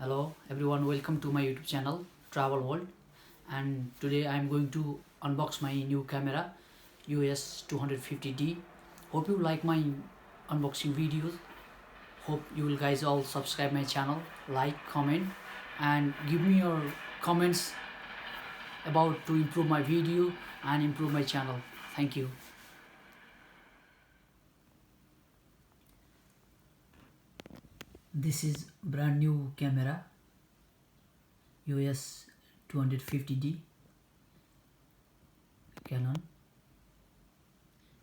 Hello everyone, welcome to my YouTube channel Travel World, and today I am going to unbox my new camera US 250D. Hope you like my unboxing videos. Hope you will guys all subscribe my channel, like, comment, and give me your comments about to improve my video and improve my channel. Thank you. This is brand new camera US 250D Canon.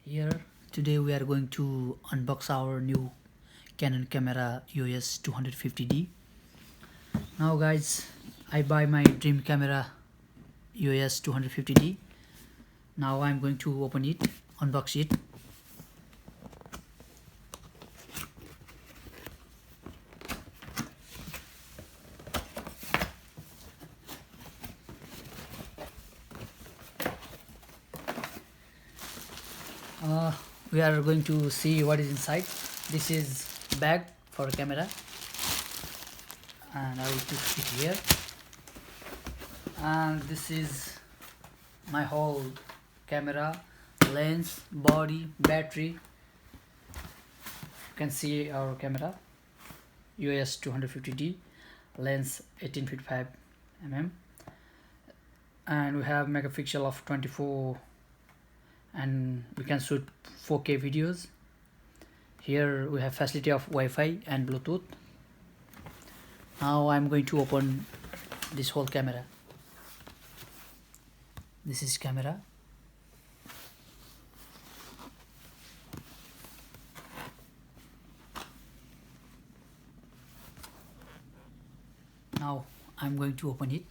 Here today we are going to unbox our new Canon camera US 250D. Now guys, I buy my dream camera US 250D. Now I'm going to open it, unbox it. We are going to see what is inside. This is bag for a camera, and I will put it here. And this is my whole camera, lens, body, battery. You can see our camera US 250D, lens 1855 mm, and we have megapixel of 24, and we can shoot 4K videos. Here we have facility of Wi-Fi and Bluetooth. Now I'm going to open this whole camera. This is camera. Now I'm going to open it.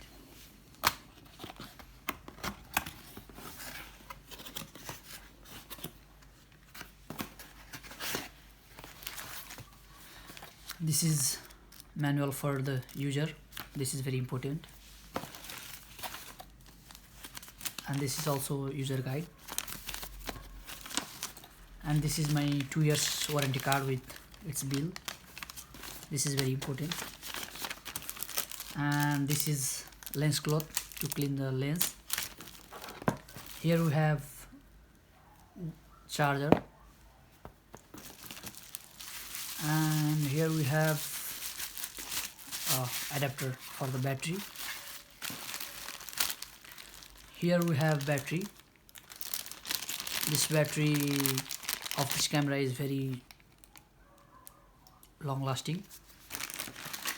This is manual for the user. This is very important. And this is also user guide. And this is my 2 years warranty card with its bill. This is very important. And this is lens cloth to clean the lens. Here we have charger, and here we have adapter for the battery. Here we have battery. This battery of this camera is very long lasting.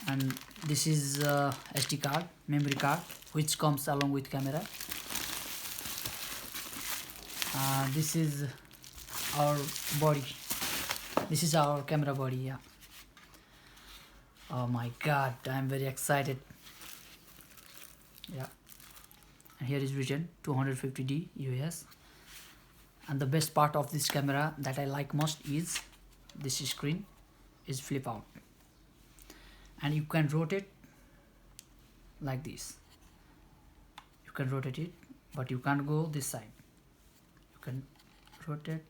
And this is SD card, memory card, which comes along with camera. This is our body. This is our camera body. Yeah. Oh my god, I'm very excited. Yeah. And here is written 250D US. And the best part of this camera that I like most is this screen is flip out, and you can rotate like this. You can rotate it, but you can't go this side. You can rotate.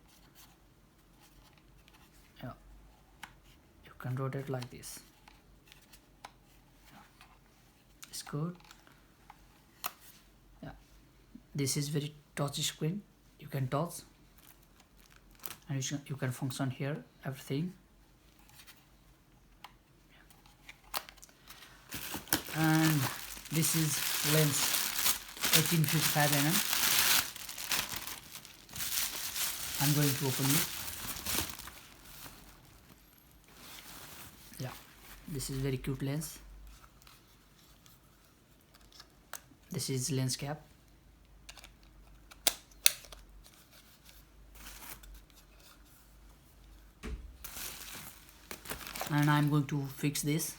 Yeah. You can rotate like this. It's good. Yeah. This is very touch screen. You can touch, and you can function here everything. And this is lens 1855 mm. I'm going to open it. Yeah, this is very cute lens. This is lens cap. And I'm going to fix this.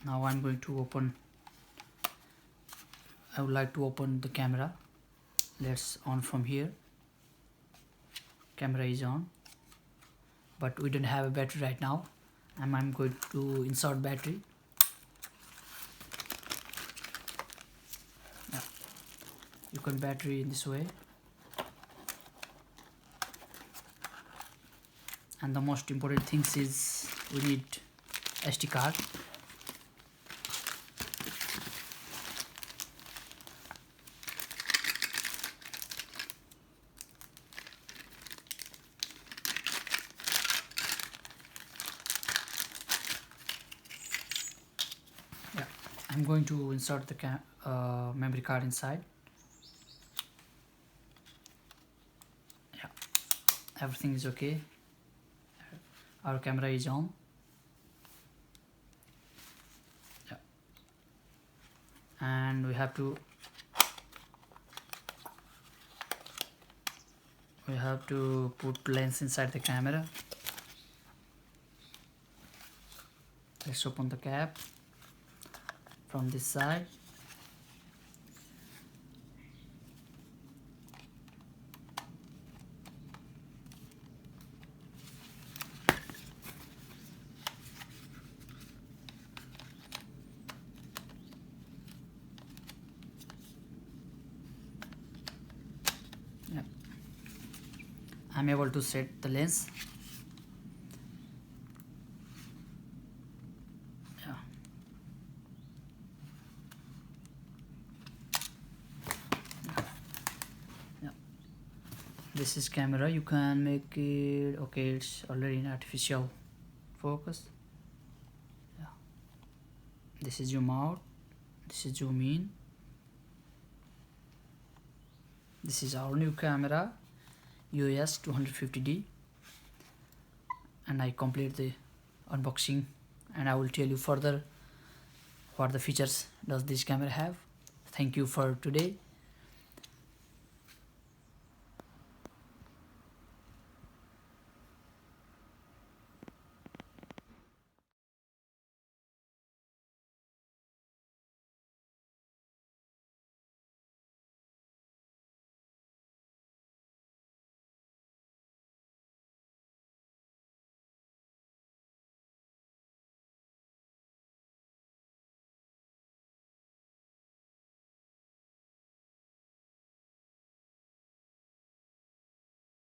Now I'm going to open. I would like to open the camera. Let's on from here. Camera is on, but we don't have a battery right now, and I'm going to insert battery. Yeah. You can battery in this way, and the most important things is we need SD card. Yeah, I'm going to insert the memory card inside. Yeah, everything is okay. Our camera is on. Yeah, and we have to put lens inside the camera. Let's open the cap from this side. Yeah, I'm able to set the lens. Yeah, yeah. This is camera. You can make it okay. It's already in artificial focus. Yeah, this is zoom out. This is zoom in. This is our new camera, EOS 250D, and I complete the unboxing, and I will tell you further what the features does this camera have. Thank you for today.